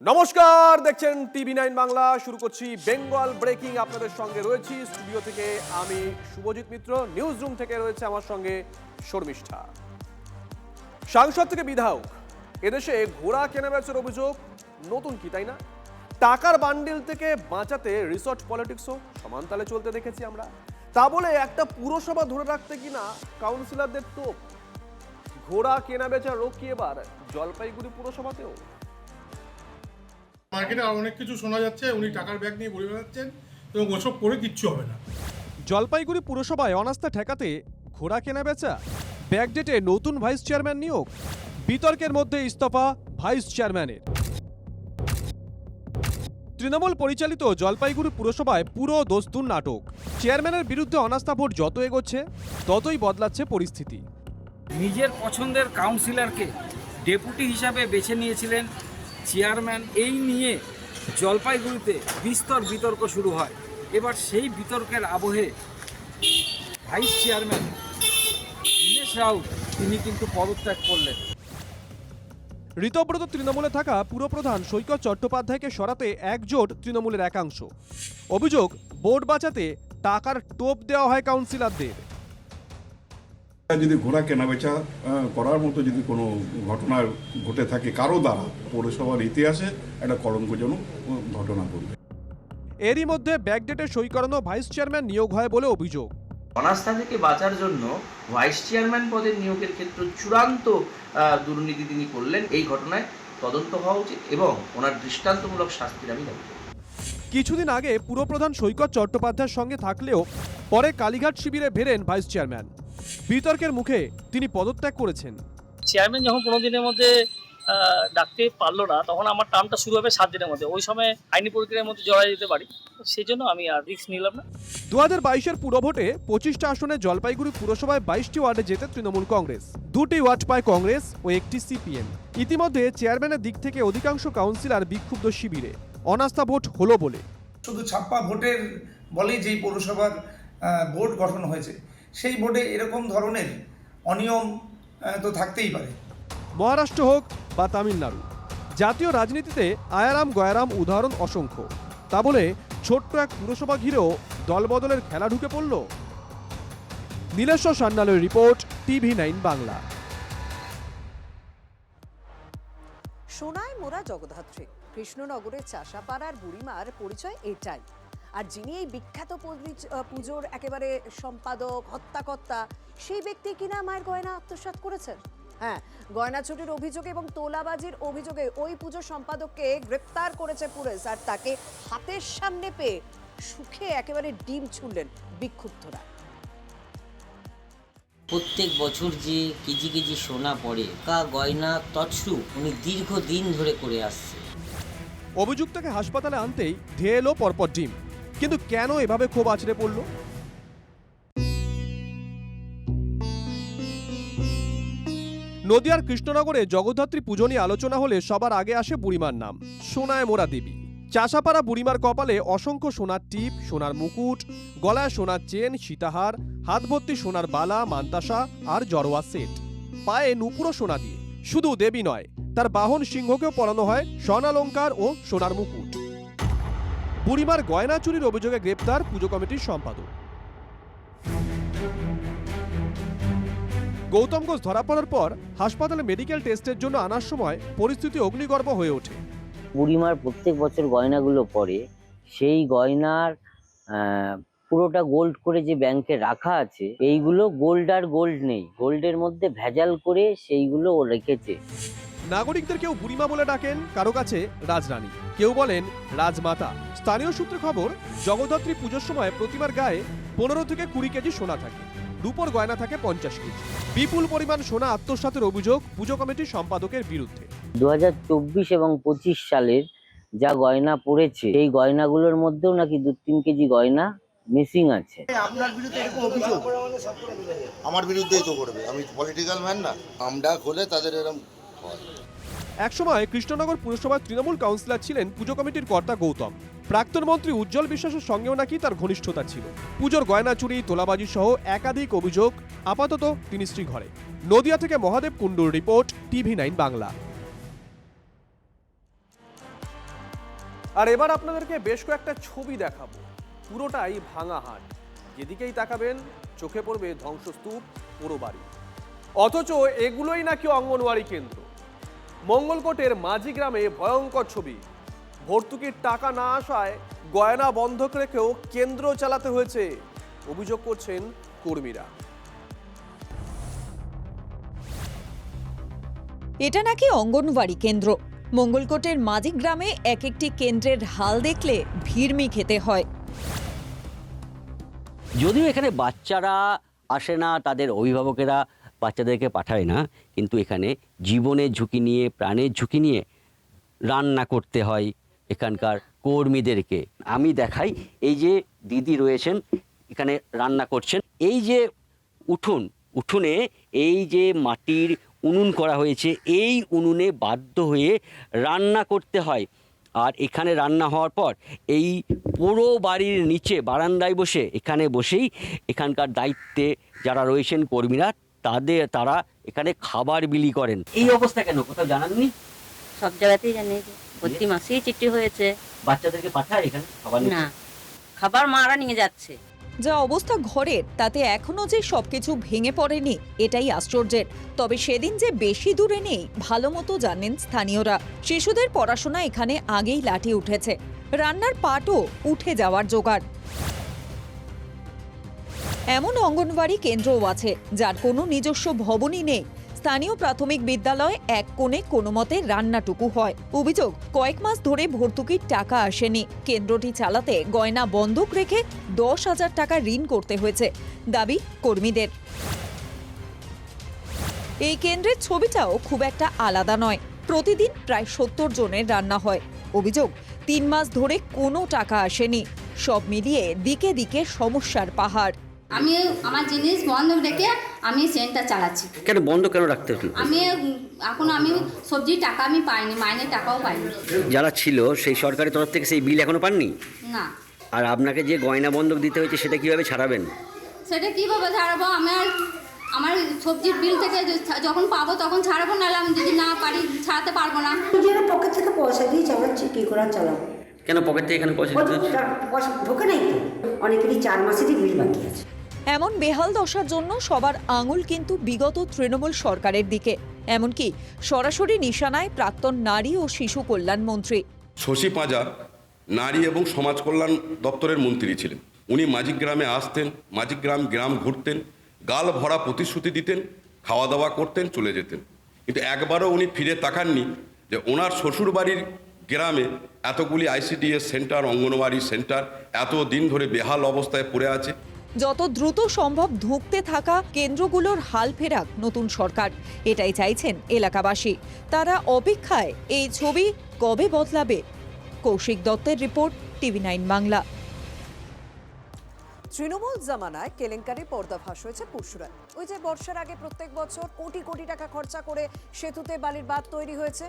নমস্কার, দেখছেন টিভি9 বাংলা। শুরু করছি বেঙ্গল ব্রেকিং। আপনাদের সঙ্গে রয়েছি স্টুডিও থেকে আমি শুভজিৎ মিত্র, নিউজ রুম থেকে রয়েছে আমার সঙ্গে শর্মিষ্ঠা। সাংসদ থেকে বিধায়ক, এদেশে ঘোড়া কেনাবেচার অভিযোগ নতুন কি, তাই না? টাকার বান্ডিল থেকে বাঁচাতে রিসর্ট পলিটিক্সও সমানতালে চলতে দেখেছি আমরা। তা বলে একটা পুরসভা ধরে রাখতে কিনা কাউন্সিলরদের টোপ। ঘোড়া কেনাবেচার রোগ কি এবার জলপাইগুড়ি পুরসভাতেও? মার্কেটে অনেক কিছু শোনা যাচ্ছে, উনি টাকার ব্যাগ নিয়ে ঘুরে বেড়াচ্ছেন এবং ওসব করে কিচ্ছু হবে না। জলপাইগুড়ি পুরসভায় অনাস্থা ঠেকাতে ঘোড়া কেনাবেচা, ব্যাকডেটে নতুন ভাইস চেয়ারম্যান নিয়োগ, বিতর্কের মধ্যে ইস্তফা ভাইস চেয়ারম্যানের। তৃণমূল পরিচালিত জলপাইগুড়ি পুরসভায় পুরো দস্তুর নাটক। চেয়ারম্যানের বিরুদ্ধে অনাস্থা ভোট যত এগোচ্ছে ততই বদলাচ্ছে পরিস্থিতি। নিজের পছন্দের কাউন্সিলরকে ডেপুটি হিসাবে বেছে নিয়েছিলেন চেয়ারম্যান। এই নিয়ে জলপাইগুড়িতে বিস্তর বিতর্ক শুরু হয়। এবার সেই বিতর্কের আবহে ভাইস চেয়ারম্যান দীনেশ রাউত তিনি কিন্তু পদত্যাগ করলেন। ঋতব্রত তৃণমূলে থাকা পুরপ্রধান সৈকত চট্টোপাধ্যায়কে সরাতে একজোট তৃণমূলের একাংশ। অভিযোগ, বোর্ড বাঁচাতে টাকার টোপ দেওয়া হয় কাউন্সিলরদের। যদি ঘোড়া কেনাবেচা করার মতো যদি কোনো ঘটনা ঘটে থাকে কারো দ্বারা, পৌরসভার ইতিহাসে একটা কলঙ্কজনক ঘটনা ঘটবে। এরই মধ্যে ব্যাকডেটে সই করানো ভাইস চেয়ারম্যান নিয়োগ হয় বলে অভিযোগ। অনাস্থা থেকে বাঁচার জন্য ভাইস চেয়ারম্যান পদের নিয়োগের ক্ষেত্রে চূড়ান্ত দুর্নীতি তিনি করলেন। এই ঘটনায় তদন্ত হওয়া উচিত এবং ওনার দৃষ্টান্তমূলক শাস্তির আমি দাবি করি। কিছুদিন আগে পুরপ্রধান সৈকত চট্টোপাধ্যায়ের সঙ্গে থাকলেও পরে কালীঘাট শিবিরে ফেরেন ভাইস চেয়ারম্যান। বিতর্কের মুখে তিনি পদত্যাগ করেছেন। চেয়ারম্যান যখন 15 দিনের মধ্যে ডাকতে পারলো না, তখন আমার টার্মটা শুরু হবে 7 দিনের মধ্যে। ওই সময় আইনি প্রক্রিয়ার মধ্যে জড়াই যেতে পারি, সেই জন্য আমি আর রিস্ক নিলাম না। 2022-এর পুরভোটে 25টা আসনে জলপাইগুড়ি পুরসভায় 22টি ওয়ার্ডে জেতে তৃণমূল কংগ্রেস, 2টি ওয়ার্ড পায় কংগ্রেস ও 1টি সিপিএম। ইতিমধ্যে চেয়ারম্যানের দিক থেকে অধিকাংশ কাউন্সিলর বিক্ষুব্ধ শিবিরে। অনাস্থা ভোট হলো বলে শুধু ছাপ্পা ভোটের বলেই যেই পৌরসভার বোর্ড গঠন হয়েছে, সেই বোর্ডে এরকম ধরনের অনিয়ম তো থাকতেই পারে। মহারাষ্ট্র হোক বা তামিলনাড়ু, জাতীয় রাজনীতিতে আয়ারাম গয়ারাম উদাহরণ অসংখ্য। তা বলে ছোট্ট এক পুরসভা ঘিরেও দলবদলের খেলা ঢুকে পড়ল। নীলেশ্বর সান্যালের রিপোর্ট, টিভি9 বাংলা। সোনায় মোড়া জগদ্ধাত্রী, কৃষ্ণনগরের চাষাপাড়ার বুড়িমার পরিচয় এটাই। আর যিনি এই বিখ্যাত পুজোর একেবারে সম্পাদক, হত্যাকর্তা, সেই ব্যক্তি কিনা মায়ের গয়না আত্মসাৎ করেছেন। হ্যাঁ, গয়না চুরির অভিযোগে এবং তোলাবাজির অভিযোগে ওই পুজো সম্পাদককে গ্রেপ্তার করেছে পুলিশ। আর তাকে হাতের সামনে পেয়ে সুখে একেবারে ডিম ছুঁড়লেন বিক্ষুব্ধরা। প্রত্যেক বছর যে কেজি কেজি সোনা পড়ে, কা গয়না তছরু উনি দীর্ঘদিন ধরে করে আসছে। অভিযুক্তকে হাসপাতালে আনতেই ধেয়ে এলো পরপর ডিম। কিন্তু কেন এভাবে ক্ষোভ আছড়ে পড়ল? নদিয়ার কৃষ্ণনগরে জগদ্ধাত্রী পুজো নিয়ে আলোচনা হলে সবার আগে আসে বুড়িমার নাম, সোনায় মোড়া দেবী। চাষাপাড়া বুড়িমার কপালে অসংখ্য সোনার টিপ, সোনার মুকুট, গলায় সোনার চেন, সীতাহার, হাত ভর্তি সোনার বালা, মান্তাসা আর জড়োয়া সেট, পায়ে নুপুরো সোনা দিয়ে। শুধু দেবী নয়, তার বাহন সিংহকেও পরানো হয় স্বর্ণালঙ্কার ও সোনার মুকুট। বুড়িমার গয়না চুরির অভিযোগে গ্রেপ্তার পুজো কমিটির সম্পাদক। গৌতম ঘোষ ধরা পড়ার পর হাসপাতালে মেডিকেল টেস্টের জন্য আনার সময় পরিস্থিতি অগ্নিগর্ভ হয়ে ওঠে। বুড়িমার প্রত্যেক বছর গয়নাগুলো পড়ে, সেই গয়নার পুরোটা গোল্ড করে যে ব্যাংকে রাখা আছে, এইগুলো গোল্ড আর গোল্ড নেই, গোল্ডের মধ্যে ভেজাল করে সেইগুলো ও রেখেছে। নাগরিকদের কেউ বুড়িমা বলে ডাকেন, কারো কাছে রাজরানী, কেউ বলেন রাজমাতা। স্থানীয় সূত্রে খবর, জগদ্ধাত্রী পুজোর সময় প্রতিমার গায়ে 15 থেকে 20 কেজি সোনা থাকে, রূপোর গয়না থাকে 50 কেজি। বিপুল পরিমাণ সোনা আত্মসাতের অভিযোগ পুজো কমিটির সম্পাদকের বিরুদ্ধে। 2024 এবং 25 সালের যা গয়না পড়েছে, এই গয়নাগুলোর মধ্যেও নাকি 2-3 কেজি গয়না মিসিং আছে। আপনার বিরুদ্ধে এরকম অভিযোগ? আমার বিরুদ্ধেই তো করবে, আমি পলিটিক্যাল ম্যান না। আমরা খোলে তাদের এরকম হয়। একসময় কৃষ্ণনগর পুরসভার তৃণমূল কাউন্সিলর ছিলেন পুজো কমিটির কর্তা গৌতম। প্রাক্তন মন্ত্রী উজ্জ্বল বিশ্বাসের সঙ্গেও নাকি তার ঘনিষ্ঠতা ছিল। পুজোর গয়না চুরি, তোলাবাজি সহ একাধিক অভিযোগ। আপাতত তিনি শ্রীঘরে। নদিয়া থেকে মহাদেব কুণ্ডুর রিপোর্ট, টিভি9 বাংলা। আর এবার আপনাদেরকে বেশ কয়েকটা ছবি দেখাবো, পুরোটাই ভাঙা হাট। যেদিকেই তাকাবেন চোখে পড়বে ধ্বংসস্তূপ, পুরো বাড়ি। অথচ এগুলোই নাকি অঙ্গনওয়াড়ি কেন্দ্র। মঙ্গলকোটের মাঝি গ্রামে ভয়ঙ্কর ছবি। ভর্তুকির টাকা না আসায় গয়না বন্ধক রেখেও কেন্দ্র চালাতে হয়েছে, অভিযোগ করছেন কর্মীরা। এটা নাকি অঙ্গনওয়াড়ি কেন্দ্র। মঙ্গলকোটের মাঝি গ্রামে এক একটি কেন্দ্রের হাল দেখলে ভিড়মি খেতে হয়। যদিও এখানে বাচ্চারা আসে না, তাদের অভিভাবকেরা বাচ্চাদেরকে পাঠায় না, কিন্তু এখানে জীবনের ঝুঁকি নিয়ে, প্রাণের ঝুঁকি নিয়ে রান্না করতে হয় এখানকার কর্মীদেরকে। আমি দেখাই, এই যে দিদি রয়েছেন এখানে রান্না করছেন। এই যে উঠোনে এই যে মাটির উনুন করা হয়েছে, এই উনুনে বাধ্য হয়ে রান্না করতে হয়। আর এখানে রান্না হওয়ার পর এই পুরো বাড়ির নিচে বারান্দায় এখানে বসেই এখানকার দায়িত্বে যারা রয়েছেন কর্মীরা, তারা এখানে খাবার বিলি করেন। এই অবস্থা কেন কোথাও জানাননি? সব জায়গাতেই জানি, প্রতি মাসেই চিঠি হয়েছে। বাচ্চাদেরকে পাঠায় এখানে খাবার নিতে? না, খাবার মারা নিয়ে যাচ্ছে। যা অবস্থা ঘরের, তাতে এখনো যে সবকিছু ভেঙে পড়েনি এটাই আশ্চর্যের। তবে সেদিন যে বেশি দূরে নেই ভালো মতো জানেন স্থানীয়রা। শিশুদের পড়াশোনা এখানে আগেই লাঠি উঠেছে, রান্নার পাটও উঠে যাওয়ার জোগাড়। এমন অঙ্গনওয়াড়ি কেন্দ্রও আছে যার কোনো নিজস্ব ভবনই নেই। স্থানীয় প্রাথমিক বিদ্যালয়ে এক কোণে কোনো মতে রান্নাটুকু হয়। অভিযোগ, কয়েক মাস ধরে ভর্তুকির টাকা আসেনি। কেন্দ্রটি চালাতে গয়না বন্ধক রেখে 10,000 টাকা ঋণ করতে হয়েছে, দাবি কর্মীদের। এই কেন্দ্রের ছবিটাও খুব একটা আলাদা নয়। প্রতিদিন প্রায় 70 জনের রান্না হয়। অভিযোগ, 3 মাস ধরে কোনো টাকা আসেনি। সব মিলিয়ে দিকে দিকে সমস্যার পাহাড়। আমি আমার জিনিস বন্ধ রেখে আমি সেন্টার চালাচ্ছি। কেন বন্ধ কেন রাখতে হলো? আমি সবজির টাকা আমি পাইনি, মাইনের টাকাও পাইনি। যারা ছিল সেই সরকারি তরফ থেকে সেই বিল এখনো পাননি? না। আর আপনাকে যে গয়না বন্ধক দিতে হয়েছে সেটা কিভাবে ছাড়াবেন? সেটা কিভাবে ছাড়াবো? আমার সবজির বিল থেকে যখন পাবো তখন ছাড়াবো, নাহলে আমি যদি না পারি ছাড়াতে পারবো না। নিজেরা পকেট থেকে পয়সা দিয়ে চালাচ্ছি, কি করে চালাবো? কেন পকেট থেকে এখানে পয়সা দিতে হচ্ছে? পয়সা ঢোকে নাই তো, অনেকেরই 4 মাসেরই বিল বাকি আছে। এমন বেহাল দশার জন্য সবার আঙুল কিন্তু বিগত তৃণমূল সরকারের দিকে। এমনকি সরাসরি নিশানায় প্রাক্তন নারী ও শিশু কল্যাণ মন্ত্রী শশী পাঁজা নারী এবং সমাজ কল্যাণ দপ্তরের মন্ত্রী ছিলেন। উনি মাঝি গ্রামে আসতেন, মাঝি গ্রাম ঘুরতেন, গাল ভরা প্রতিশ্রুতি দিতেন, খাওয়া দাওয়া করতেন, চলে যেতেন। কিন্তু একবারও উনি ফিরে তাকাননি যে ওনার শ্বশুরবাড়ির গ্রামে এতগুলি ICDS সেন্টার, অঙ্গনওয়াড়ি সেন্টার এত দিন ধরে বেহাল অবস্থায় পড়ে আছে। যত দ্রুত সম্ভব ধুঁকতে থাকা কেন্দ্রগুলোর হাল ফেরাক নতুন সরকার, এটাই চাইছেন এলাকাবাসী। তারা অপেক্ষায় এই ছবি কবে বদলাবে। কৌশিক দত্তের রিপোর্ট, TV9 বাংলা। তৃণমূল জামানায় কেলেঙ্কারি পর্দাফাঁস হয়েছে পুরসুরায়। ওই যে বর্ষার আগে প্রত্যেক বছর কোটি কোটি টাকা খরচা করে সেতুতে বালির বাঁধ তৈরি হয়েছে,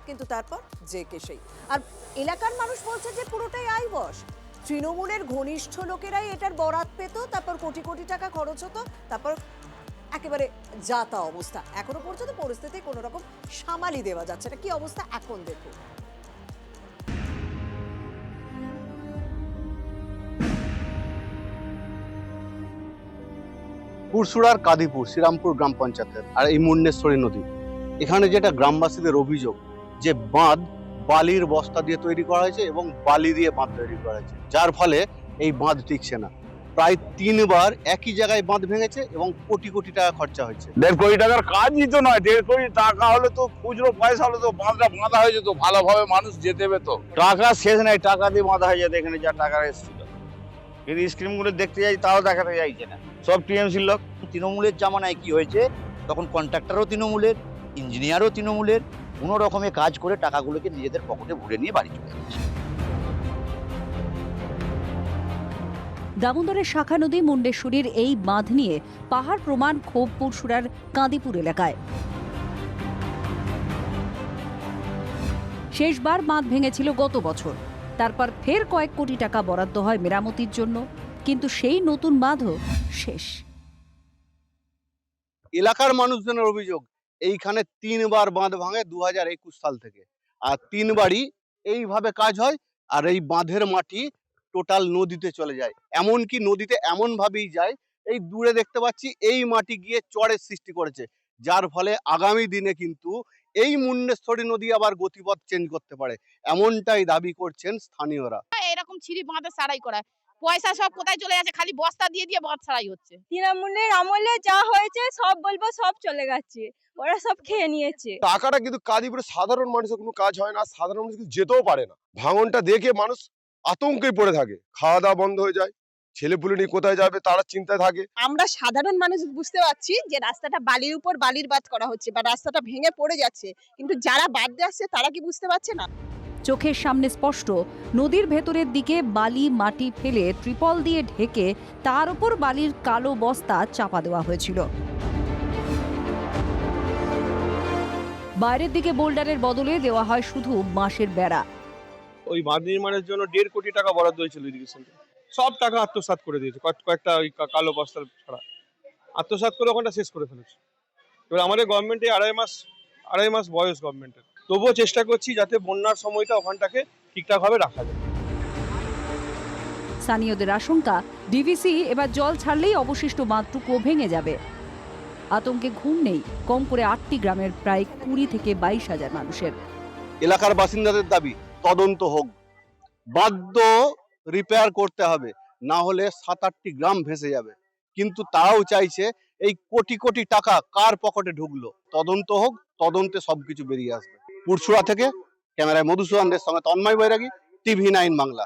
কিন্তু তারপর যে কে সেই। আর এলাকার মানুষ বলছে যে পুরোটাই আইবস। তৃণমূলের ঘনিষ্ঠ লোকেরাই এটার বরাত পেত, তারপর কোটি কোটি টাকা খরচ হতো, তারপর একেবারে যাতা অবস্থা। এখনো পর্যন্ত পরিস্থিতি কোনো রকম সামালি দেওয়া যাচ্ছে না। কি অবস্থা এখন দেখুন। পুরসুরার কাদিপুর শ্রীরামপুর গ্রাম পঞ্চায়েতের আর এই মুন্ডেশ্বরী নদী, এখানে যেটা গ্রামবাসীদের অভিযোগ যে বাঁধ বালির বস্তা দিয়ে তৈরি করা হয়েছে এবং বালি দিয়ে বাঁধ তৈরি করা হয়েছে, যার ফলে এই বাঁধ টিকছে না। প্রায় 3 বার একই জায়গায় বাঁধ ভেঙেছে এবং কোটি কোটি টাকা খরচা হয়েছে। 1.5 কোটি টাকার কাজই তো নয়, 1.5 কোটি টাকা হলে তো খুচরো পয়সা হলে তো বাঁধটা বাঁধা হয়ে যেত, ভালোভাবে মানুষ যেতে পেত। টাকা শেষ নাই, টাকা দিয়ে বাঁধা হয়ে যেত এখানে যা টাকা এসেছিল। কিন্তু স্কিমগুলো দেখতে যাই তাও দেখাতে যাইছে না, সব টিএমসির লোক। তৃণমূলের জামানায় কি হয়েছে, তখন কন্ট্রাক্টরও তৃণমূলের, ইঞ্জিনিয়ারও তৃণমূলের, কোনো রকমে কাজ করে টাকাগুলোকে নিজেদের পকেটে ভরে নিয়ে বাড়ি চলে যাচ্ছে। দামোদরের শাখা নদী মুন্ডেশ্বরীর এই বাঁধ নিয়ে পাহাড় প্রমাণ ক্ষোভ পুরসুরার কাঁদিপুর এলাকায়। শেষবার বাঁধ ভেঙেছিল গত বছর, তারপর ফের কয়েক কোটি টাকা বরাদ্দ হয় মেরামতির জন্য, কিন্তু সেই নতুন বাঁধও শেষ। এলাকার মানুষজনের অভিযোগ, এইখানে 3 বার বাঁধ ভাঙে 2021 সাল থেকে, আর 3 বারই এইভাবে কাজ হয় আর এই বাঁধের মাটি টোটাল নদীতে চলে যায়, এমনকি নদীতে এমনভাবেই যায়, এই দূরে দেখতে পাচ্ছি এই মাটি গিয়ে চরের সৃষ্টি করেছে, যার ফলে আগামী দিনে কিন্তু এই মুন্ডেশ্বরী নদী আবার গতিপথ চেঞ্জ করতে পারে, এমনটাই দাবি করছেন স্থানীয়রা। এরকম ছিঁড়ি বাঁধে সারাই করা, পয়সা সব কোথায় চলে যাচ্ছে, খালি বস্তা দিয়ে দিয়ে বাঁধ সারাই হচ্ছে। তৃণমূলের আমলে যা হয়েছে সব বলবো সব চলে গেছে, ওরা সব খেয়ে নিয়েছে টাকাটা। কিন্তু কাদিপুরে সাধারণ মানুষের কোনো কাজ হয় না, সাধারণ মানুষ কিন্তু যেতেও পারে না। ভাঙনটা দেখে মানুষ আতঙ্কে পড়ে থাকে, খাওয়া দাওয়া বন্ধ হয়ে যায়, ছেলেপুলে নিয়ে কোথায় যাবে তারা চিন্তায় থাকে। আমরা সাধারণ মানুষ বুঝতে পারছি যে রাস্তাটা বালির উপর বালির বাঁধ করা হচ্ছে বা রাস্তাটা ভেঙে পড়ে যাচ্ছে, কিন্তু যারা বাদ দিয়ে আসছে তারা কি বুঝতে পারছে না? চোখের সামনে স্পষ্ট নদীর ভেতরের দিকে বালি মাটি ফেলে ত্রিপল দিয়ে ঢেকে তার উপর বালির কালো বস্তা চাপা দেওয়া হয়েছিল। বাইরের দিকে বোল্ডারের বদলে দেওয়া হয় শুধু বাঁশের বেড়া। ওই বাঁধ নির্মাণের জন্য 1.5 কোটি টাকা বরাদ্দ হয়েছিল ইরিগেশন, সব টাকা আত্মসাৎ করে দিয়েছে, কয়েকটা ওই কালো বস্তা ছাড়া আত্মসাৎ করে ওখানটা শেষ করে ফেলেছে। এবার আমাদের গভর্নমেন্টে আড়াই মাস বয়স গভর্নমেন্টের, তবুও চেষ্টা করছি যাতে বন্যার সময়টা ওখানটাকে ঠিকঠাকভাবে রাখা যায়। স্থানীয়দের আশঙ্কা ডিভিসি এবার জল ছাড়লেই অবশিষ্ট বাঁধটুকু ভেঙে যাবে। আতঙ্কে ঘুম নেই কম করে 8টি গ্রামের প্রায় 20 থেকে 22,000 মানুষের। এলাকার বাসিন্দাদের দাবি তদন্ত হোক, বাধ্য রিপেয়ার করতে হবে, না হলে 7-8টি গ্রাম ভেসে যাবে। কিন্তু তারাও চাইছে এই কোটি কোটি টাকা কার পকেটে ঢুকলো, তদন্ত হোক, তদন্তে সবকিছু বেরিয়ে আসবে। পুরসুরা থেকে ক্যামেরায় মধুসূদনদের সঙ্গে তন্ময় বৈরাগী, TV9 বাংলা।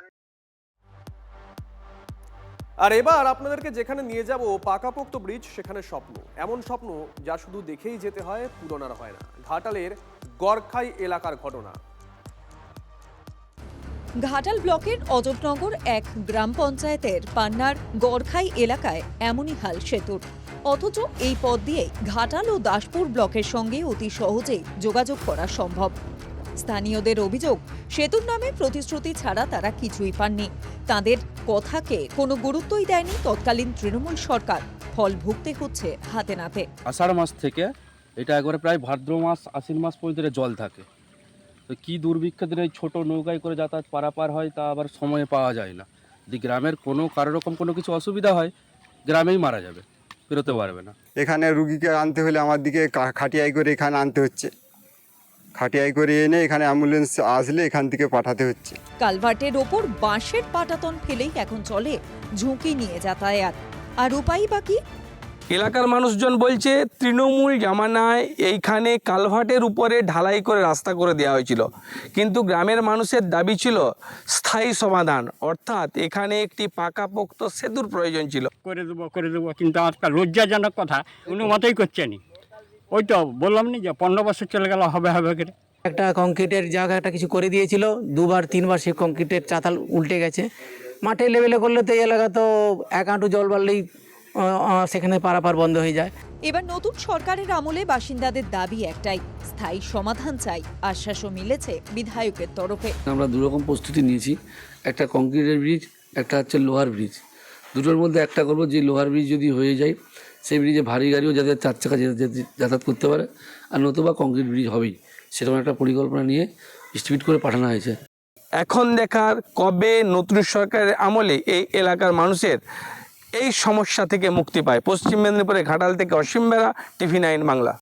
আর এবার আপনাদেরকে যেখানে নিয়ে যাব, পাকাপোক্ত ব্রিজ সেখানে স্বপ্ন, এমন স্বপ্ন যা শুধু দেখেই যেতে হয়, পূরণ আর হয় না। ঘাটালের গড়খাই এলাকার ঘটনা। ঘাটাল ব্লকের অজবনগর এক গ্রাম পঞ্চায়েতের পান্নার গড়খাই এলাকায় এমনই হাল সেতুর, অথচ এই পথ দিয়ে ঘাটাল ও দাসপুর ব্লকের সঙ্গে অতি সহজেই যোগাযোগ করা সম্ভব। স্থানীয়দের অভিযোগ, সেতুর নামে প্রতিশ্রুতি ছাড়া তারা কিছুই পাননি। তাদের কথাকে কোনো গুরুত্বই দেয়নি তৎকালীন তৃণমূল সরকার, ফল ভুগতে হচ্ছে হাতে নাতে। আষাঢ় মাস থেকে এটা একবারে প্রায় ভাদ্র মাস আশ্বিন মাস পর্যন্ত জল থাকে, তো কি দুর্ভিক্ষের দিনে ছোট নৌকায় করে যাতায়াত পারাপার হয়, তা আবার সময়ে পাওয়া যায় না। যদি গ্রামের কারো রকম কোনো কিছু অসুবিধা হয়, গ্রামেই মারা যাবে, বেরোতে পারবে না। এখানে রুগীকে আনতে হলে আমার দিকে খাটিয়াই করে এখানে আনতে হচ্ছে, খাটিয়াই করে এনে এখানে অ্যাম্বুলেন্স আসলে এখান থেকে পাঠাতে হচ্ছে। কালভার্টের ওপর বাঁশের পাটাতন ফেলেই এখন চলে ঝুঁকি নিয়ে যাতায়াত, আর উপায় বাকি। এলাকার মানুষজন বলছে তৃণমূল জামানায় এইখানে কালভার্টের উপরে ঢালাই করে রাস্তা করে দেওয়া হয়েছিল, কিন্তু গ্রামের মানুষের দাবি ছিল স্থায়ী সমাধান, অর্থাৎ এখানে একটি পাকাপোক্ত সেতুর প্রয়োজন ছিল। করে দেবো কিন্তু আজকাল লজ্জাজনক কথা, কোনো মতেই করছে নি। ওই তো বললাম না যে 15 বছর চলে গেল, হবে করে একটা কংক্রিটের জায়গাটা কিছু করে দিয়েছিল, 2-3বার সেই কংক্রিটের চাতাল উল্টে গেছে। মাঠে লেভেলে করলে তো এই এলাকা তো 1 হাঁটু জল বাড়লেই সেখানে পারাপার বন্ধ হয়ে যায়। এবার নতুন সরকারের আমলে বাসিন্দাদের দাবি একটাই, স্থায়ী সমাধান চাই। আশ্বাসও মিলেছে বিধায়কের তরফে। আমরা দুরকম প্রস্তুতি নিয়েছি, একটা কংক্রিটের ব্রিজ, একটা হচ্ছে লোহার ব্রিজ। দুটোর মধ্যে একটা করবো, যে লোহার ব্রিজ যদি হয়ে যায় সেই ব্রিজে ভারী গাড়িও যাতে 4 চাকা যাতায়াত করতে পারে, আর নতুবা কংক্রিট ব্রিজ হবেই, সেরকম একটা পরিকল্পনা নিয়ে এস্টিমেট করে পাঠানো হয়েছে। এখন দেখার কবে নতুন সরকারের আমলে এই এলাকার মানুষের এই সমস্যা থেকে মুক্তি পায়। পশ্চিম মেদিনীপুরে ঘাটাল থেকে অসীম বেরা, TV9 বাংলা।